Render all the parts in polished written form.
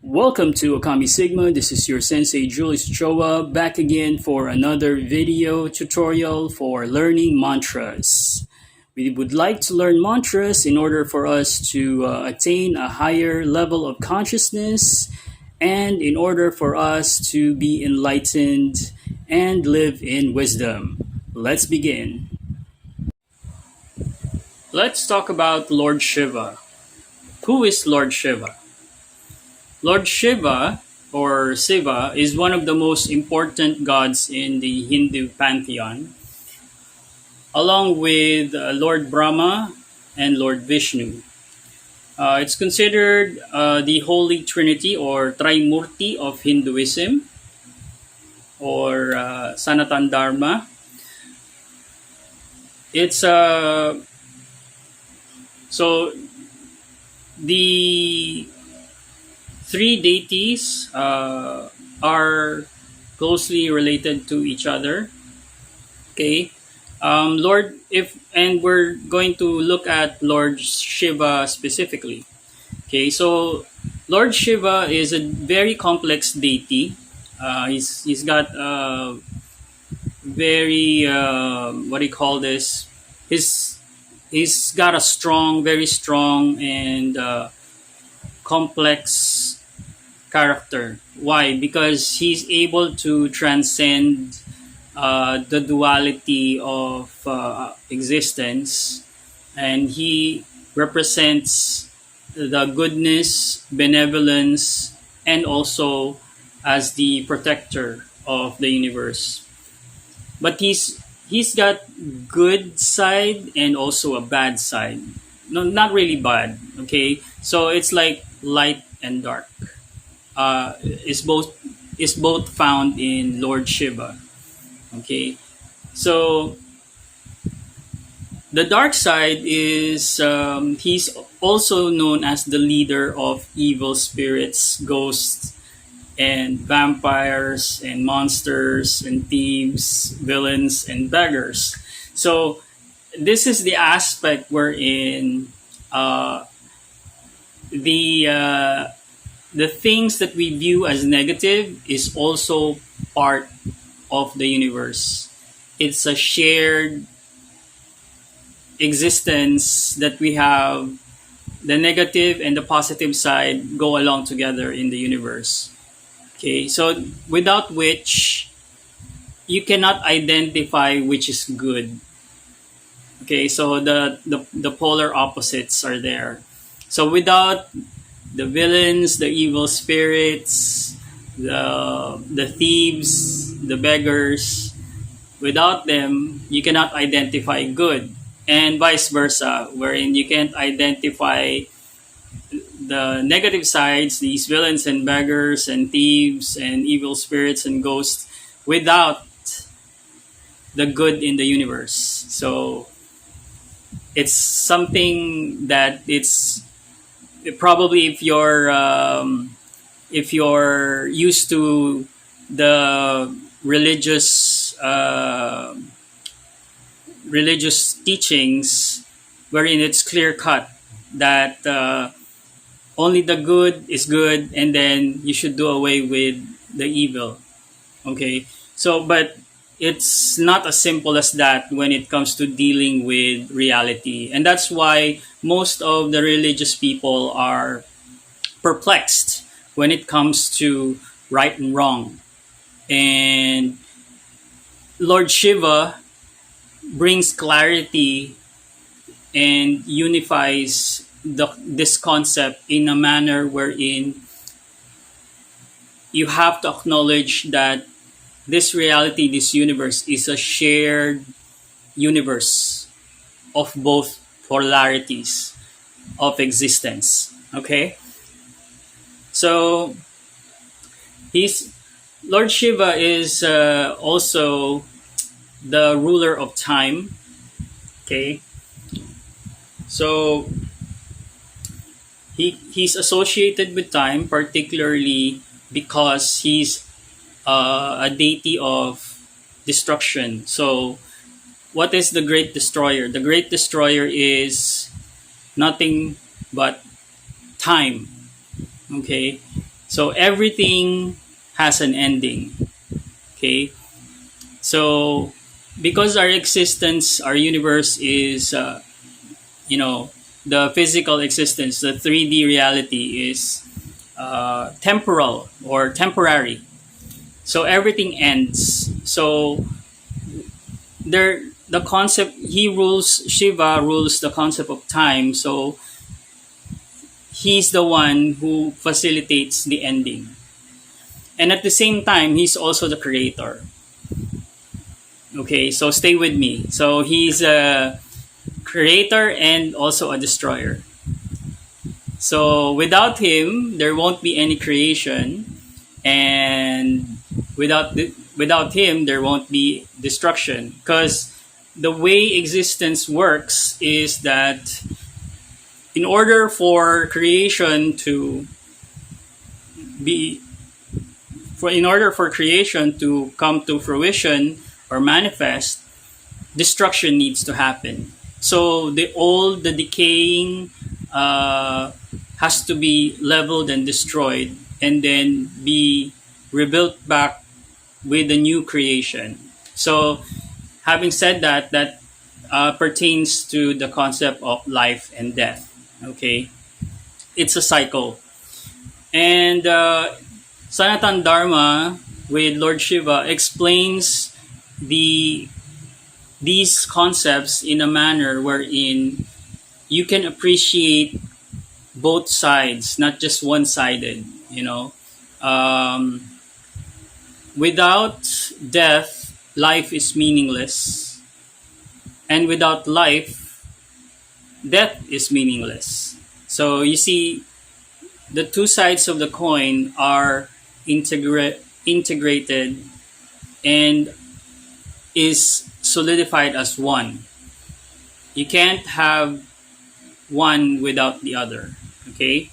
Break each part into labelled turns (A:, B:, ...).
A: Welcome to ôKAMI Sigma. This is your sensei Julius Choa back again for another video tutorial for learning mantras. We would like to learn mantras in order for us to attain a higher level of consciousness and in order for us to be enlightened and live in wisdom. Let's begin. Let's talk about Lord Shiva. Who is Lord Shiva? Lord Shiva, or Shiva, is one of the most important gods in the Hindu pantheon, along with Lord Brahma and Lord Vishnu. It's considered the Holy Trinity or Trimurti of Hinduism, or Sanatan Dharma. It's so the three deities are closely related to each other. Okay, and we're going to look at Lord Shiva specifically. Okay, so Lord Shiva is a very complex deity. He's got very what do you call this? He's got a very strong and complex character. Why? Because he's able to transcend the duality of existence, and he represents the goodness, benevolence, and also as the protector of the universe. But he's got good side and also a bad side. No, not really bad. Okay, so it's like light and dark. Is both found in Lord Shiva. Okay, so the dark side is he's also known as the leader of evil spirits, ghosts, and vampires, and monsters, and thieves, villains, and beggars. So this is the aspect wherein the things that we view as negative is also part of the universe. It's a shared existence that we have. The negative and the positive side go along together in the universe. Okay, so without which you cannot identify which is good. Okay, so the polar opposites are there. So without the villains, the evil spirits, the thieves, the beggars, without them, you cannot identify good. And vice versa, wherein you can't identify the negative sides, these villains and beggars and thieves and evil spirits and ghosts, without the good in the universe. So it's something that it's probably if you're used to the religious teachings, wherein it's clear cut that only the good is good, and then you should do away with the evil. Okay, so but it's not as simple as that when it comes to dealing with reality, and that's why most of the religious people are perplexed when it comes to right and wrong. And Lord Shiva brings clarity and unifies this concept in a manner wherein you have to acknowledge that this reality, this universe, is a shared universe of both polarities of existence. Okay? So, Lord Shiva is also the ruler of time. Okay? So, he's associated with time, particularly because he's a deity of destruction. So, what is the Great Destroyer? The Great Destroyer is nothing but time. Okay, So everything has an ending. Okay. So because our existence, our universe is, you know, the physical existence, the 3D reality is temporal or temporary. So everything ends. So the concept, Shiva rules the concept of time. So he's the one who facilitates the ending. And at the same time, he's also the creator. Okay, so stay with me. So he's a creator and also a destroyer. So without him, there won't be any creation, and without him, there won't be destruction. Because the way existence works is that in order for creation to be in order for creation to come to fruition or manifest, destruction needs to happen. So the decaying has to be leveled and destroyed, and then be rebuilt back with a new creation. So, having said that, that pertains to the concept of life and death. Okay, it's a cycle, and Sanatan Dharma with Lord Shiva explains the these concepts in a manner wherein you can appreciate both sides, not just one-sided. Without death, life is meaningless, and without life, death is meaningless. So you see, the two sides of the coin are integrated and is solidified as one. You can't have one without the other. Okay?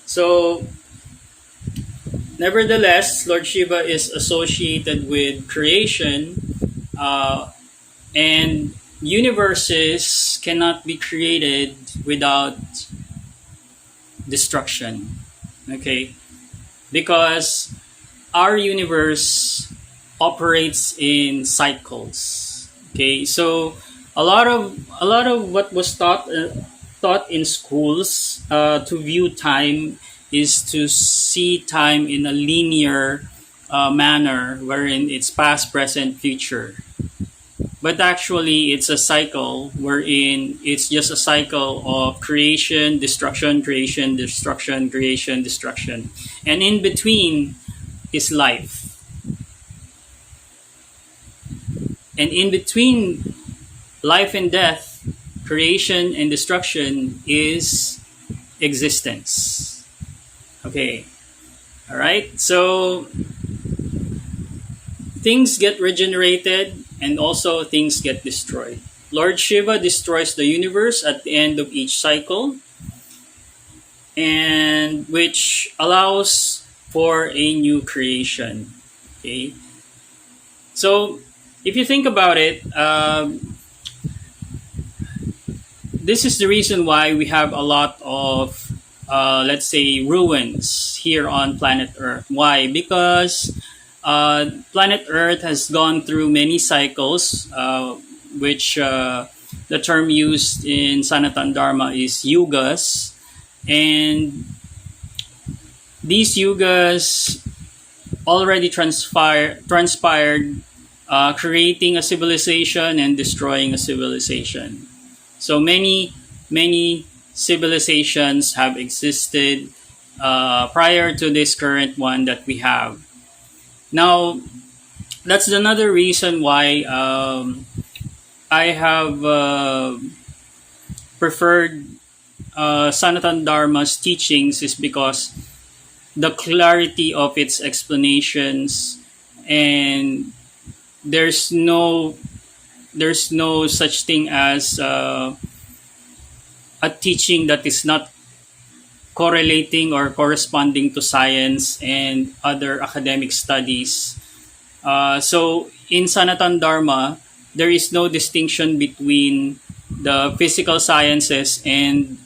A: So, nevertheless, Lord Shiva is associated with creation, and universes cannot be created without destruction. Okay? Because our universe operates in cycles. Okay? So, a lot of what was taught in schools to view time is to see time in a linear manner, wherein it's past, present, future. But actually, it's a cycle wherein it's just a cycle of creation, destruction, creation, destruction, creation, destruction. And in between is life. And in between life and death, creation and destruction is existence. Okay. All right. So things get regenerated and also things get destroyed. Lord Shiva destroys the universe at the end of each cycle, and which allows for a new creation. Okay. So if you think about it, this is the reason why we have a lot of, let's say, ruins here on planet Earth. Why? Because planet Earth has gone through many cycles, which the term used in Sanatan Dharma is yugas. And these yugas already transpired, creating a civilization and destroying a civilization. So many civilizations have existed prior to this current one that we have. Now, that's another reason why I have preferred Sanatan Dharma's teachings, is because the clarity of its explanations, and there's no such thing as a teaching that is not correlating or corresponding to science and other academic studies. So in Sanatan Dharma, there is no distinction between the physical sciences and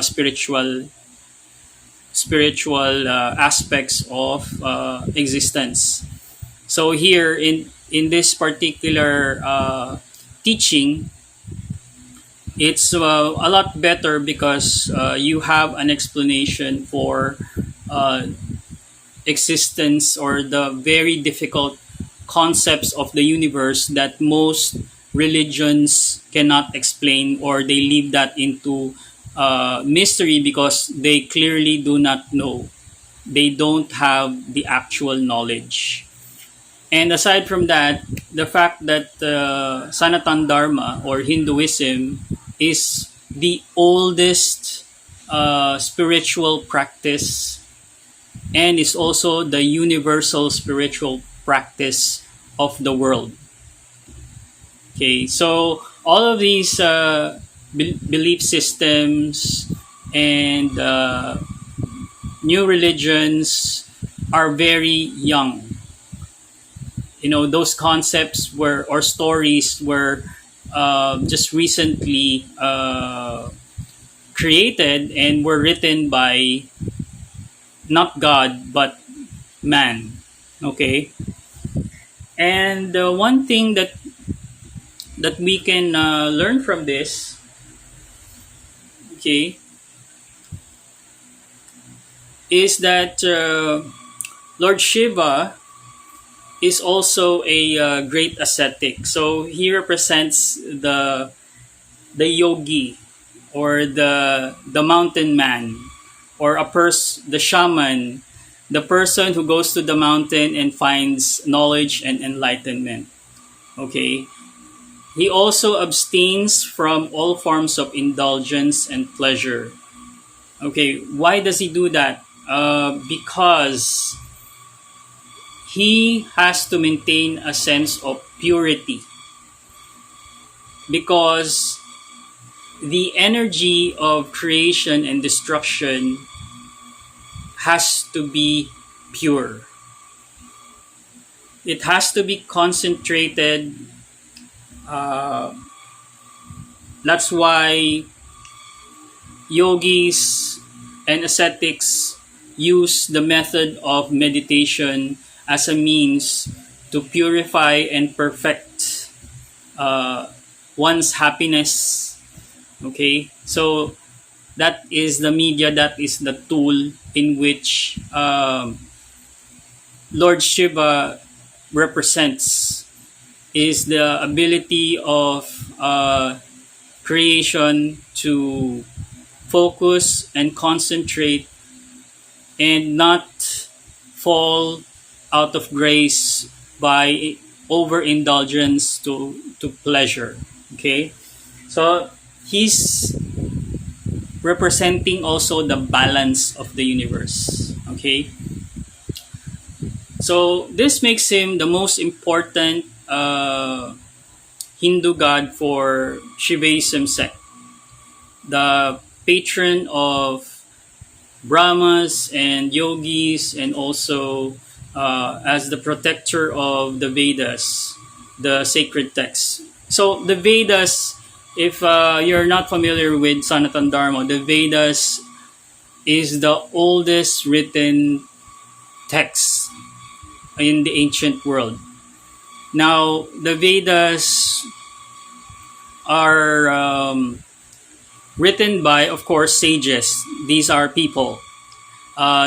A: spiritual spiritual aspects of existence. So here in this particular teaching, it's a lot better because you have an explanation for uh, existence or the very difficult concepts of the universe that most religions cannot explain, or they leave that into mystery because they clearly do not know. They don't have the actual knowledge. And aside from that, the fact that Sanatan Dharma or Hinduism is the oldest spiritual practice and is also the universal spiritual practice of the world. Okay, so all of these belief systems and new religions are very young. You know, those concepts were or stories were just recently created and were written by not God but man. Okay, and one thing that we can learn from this, okay, is that Lord Shiva is also a great ascetic. So he represents the yogi or the mountain man or the shaman, the person who goes to the mountain and finds knowledge and enlightenment. Okay. He also abstains from all forms of indulgence and pleasure. Okay, why does he do that? Because he has to maintain a sense of purity. Because the energy of creation and destruction has to be pure. It has to be concentrated. That's why yogis and ascetics use the method of meditation as a means to purify and perfect one's happiness. Okay, so that is the media, that is the tool in which Lord Shiva represents, is the ability of creation to focus and concentrate and not fall out of grace by overindulgence to pleasure. Okay, so he's representing also the balance of the universe. Okay, so this makes him the most important Hindu god for Shivaism sect, the patron of Brahmas and yogis, and also as the protector of the Vedas, the sacred texts. So the Vedas, if you're not familiar with Sanatan Dharma, the Vedas is the oldest written text in the ancient world. Now, the Vedas are written by, of course, sages. These are people.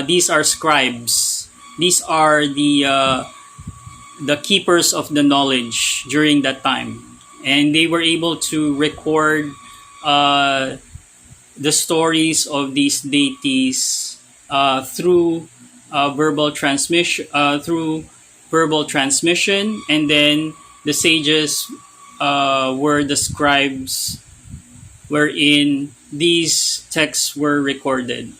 A: These are scribes. These are the keepers of the knowledge during that time, and they were able to record the stories of these deities through verbal transmission. And then the sages were the scribes wherein these texts were recorded.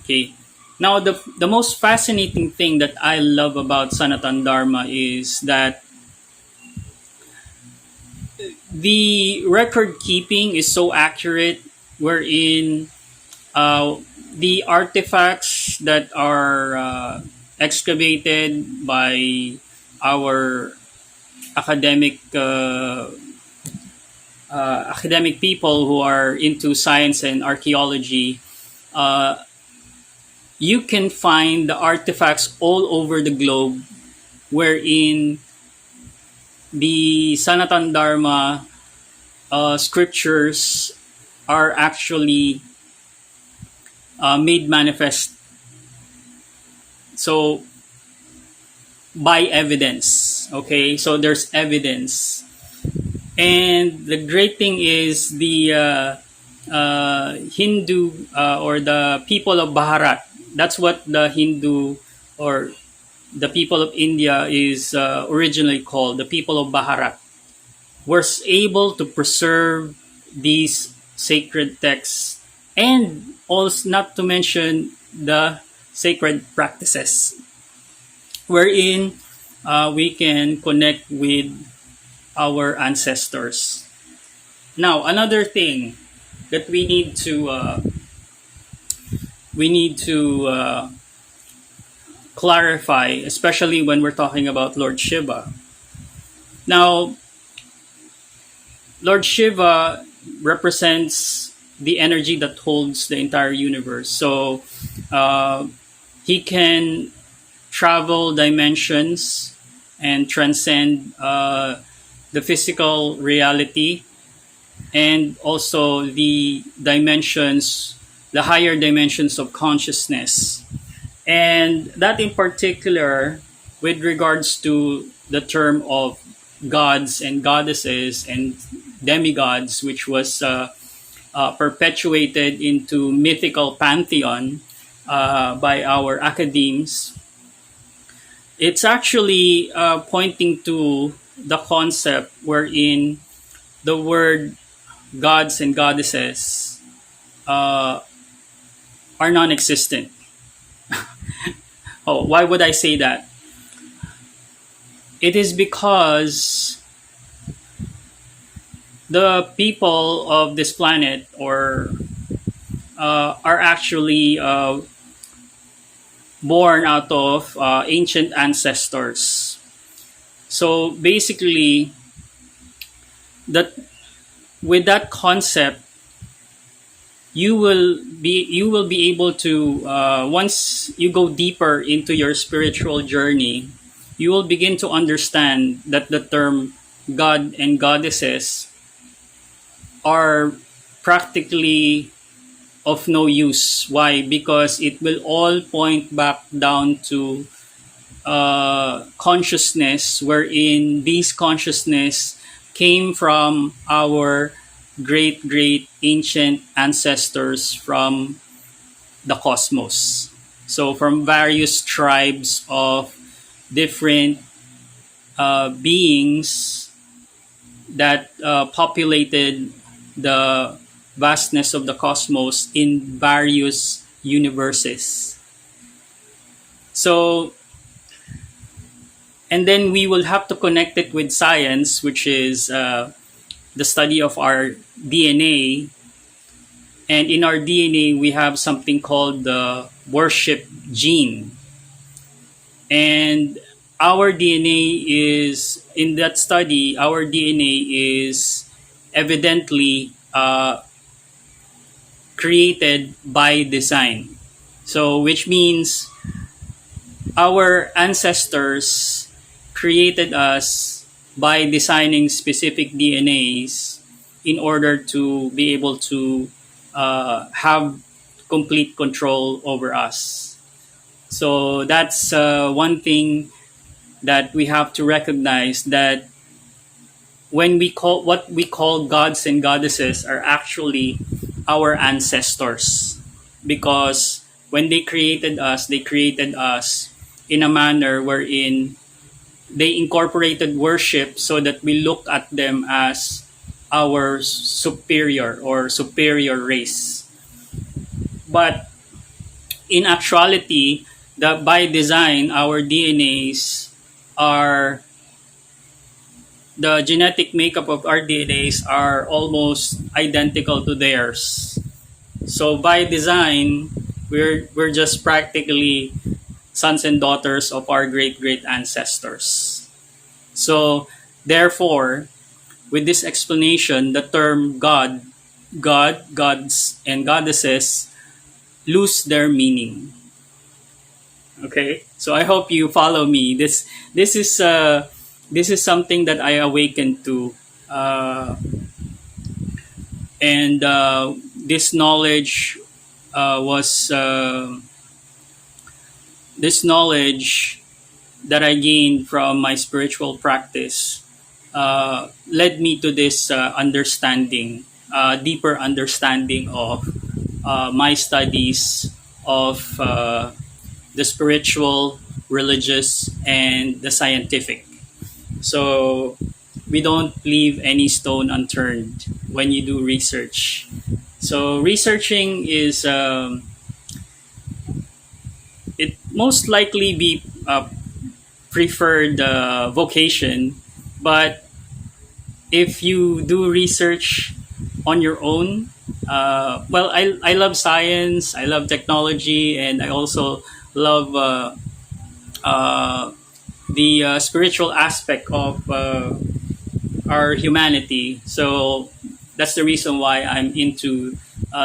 A: Okay. Now, the most fascinating thing that I love about Sanatan Dharma is that the record keeping is so accurate, wherein the artifacts that are excavated by our academic academic people who are into science and archaeology, you can find the artifacts all over the globe wherein the Sanatan Dharma scriptures are actually made manifest. So by evidence, okay? So there's evidence. And the great thing is the Hindu or the people of Bharat. That's what the Hindu or the people of India is originally called, the people of Bharat, was able to preserve these sacred texts and also not to mention the sacred practices wherein we can connect with our ancestors. Now, another thing that we need to clarify, especially when we're talking about Lord Shiva. Now, Lord Shiva represents the energy that holds the entire universe. So uh, he can travel dimensions and transcend the physical reality and also the dimensions, the higher dimensions of consciousness. And that in particular, with regards to the term of gods and goddesses and demigods, which was perpetuated into mythical pantheon by our academes, it's actually pointing to the concept wherein the word gods and goddesses uh, are non-existent. Oh, why would I say that? It is because the people of this planet or are actually born out of ancient ancestors. So basically, that with that concept, you will be able to once you go deeper into your spiritual journey, you will begin to understand that the term God and goddesses are practically of no use. Why? Because it will all point back down to consciousness, wherein these consciousness came from our great great ancient ancestors from the cosmos. So from various tribes of different beings that populated the vastness of the cosmos in various universes. So, and then we will have to connect it with science, which is the study of our DNA. And in our DNA, we have something called the worship gene. And our DNA is, in that study, our DNA is evidently created by design. So, which means our ancestors created us by designing specific DNAs in order to be able to have complete control over us. So that's one thing that we have to recognize, that when we call what we call gods and goddesses are actually our ancestors, because when they created us in a manner wherein they incorporated worship so that we look at them as our superior or superior race. But in actuality, that by design, our DNAs are the genetic makeup of our DNAs are almost identical to theirs. So by design, we're just practically sons and daughters of our great great ancestors. So therefore, with this explanation, the term God, gods, and goddesses lose their meaning. Okay, so I hope you follow me. This is something that I awakened to, and this knowledge was this knowledge that I gained from my spiritual practice led me to this understanding, deeper understanding of my studies of the spiritual, religious, and the scientific. So we don't leave any stone unturned when you do research. So researching is it most likely be preferred vocation, but if you do research on your own, well, I love science, I love technology, and I also love the spiritual aspect of our humanity. So that's the reason why I'm into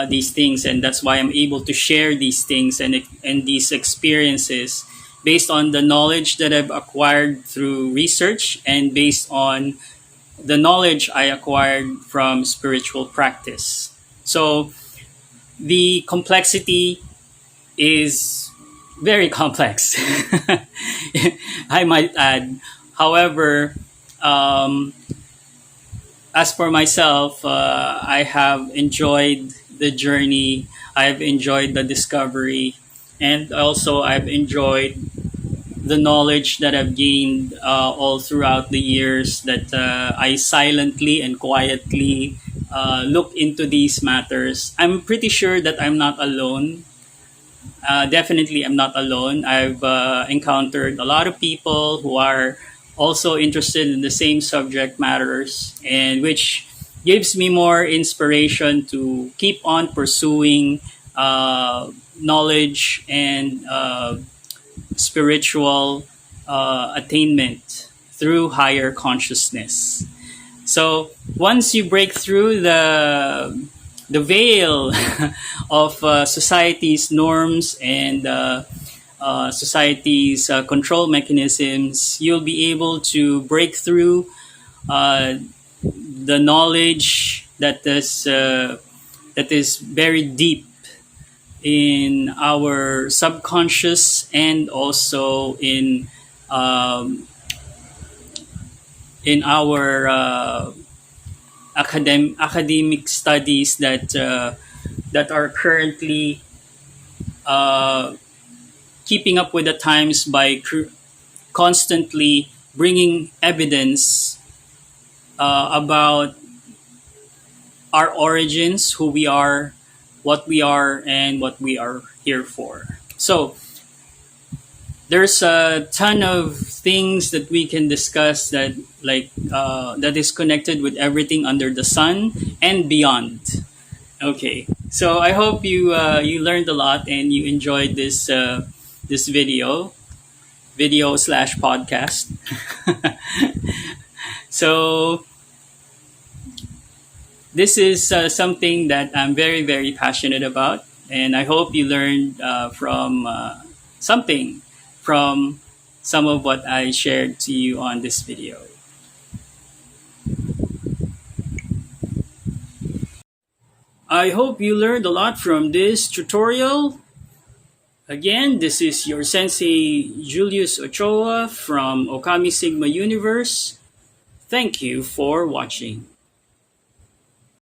A: these things, and that's why I'm able to share these things and these experiences based on the knowledge that I've acquired through research and based on the knowledge I acquired from spiritual practice. So the complexity is very complex, I might add. However, um, as for myself, I have enjoyed the journey. I've enjoyed the discovery, and also I've enjoyed the knowledge that I've gained all throughout the years that I silently and quietly look into these matters. I'm pretty sure that I'm not alone. Definitely, I'm not alone. I've encountered a lot of people who are also interested in the same subject matters, and which gives me more inspiration to keep on pursuing knowledge and spiritual attainment through higher consciousness. So once you break through the veil of society's norms and society's control mechanisms, you'll be able to break through uh, the knowledge that is buried deep in our subconscious and also um, in our academic studies that are currently uh, keeping up with the times by constantly bringing evidence about our origins, who we are, and what we are here for. So there's a ton of things that we can discuss that that is connected with everything under the sun and beyond. Okay, so I hope you learned a lot and you enjoyed this video slash podcast. So this is something that I'm very passionate about, and I hope you learned from something from some of what I shared to you on this video. I hope you learned a lot from this tutorial. Again, this is your sensei Julius Ochoa from ôKAMI Sigma Universe. Thank you for watching.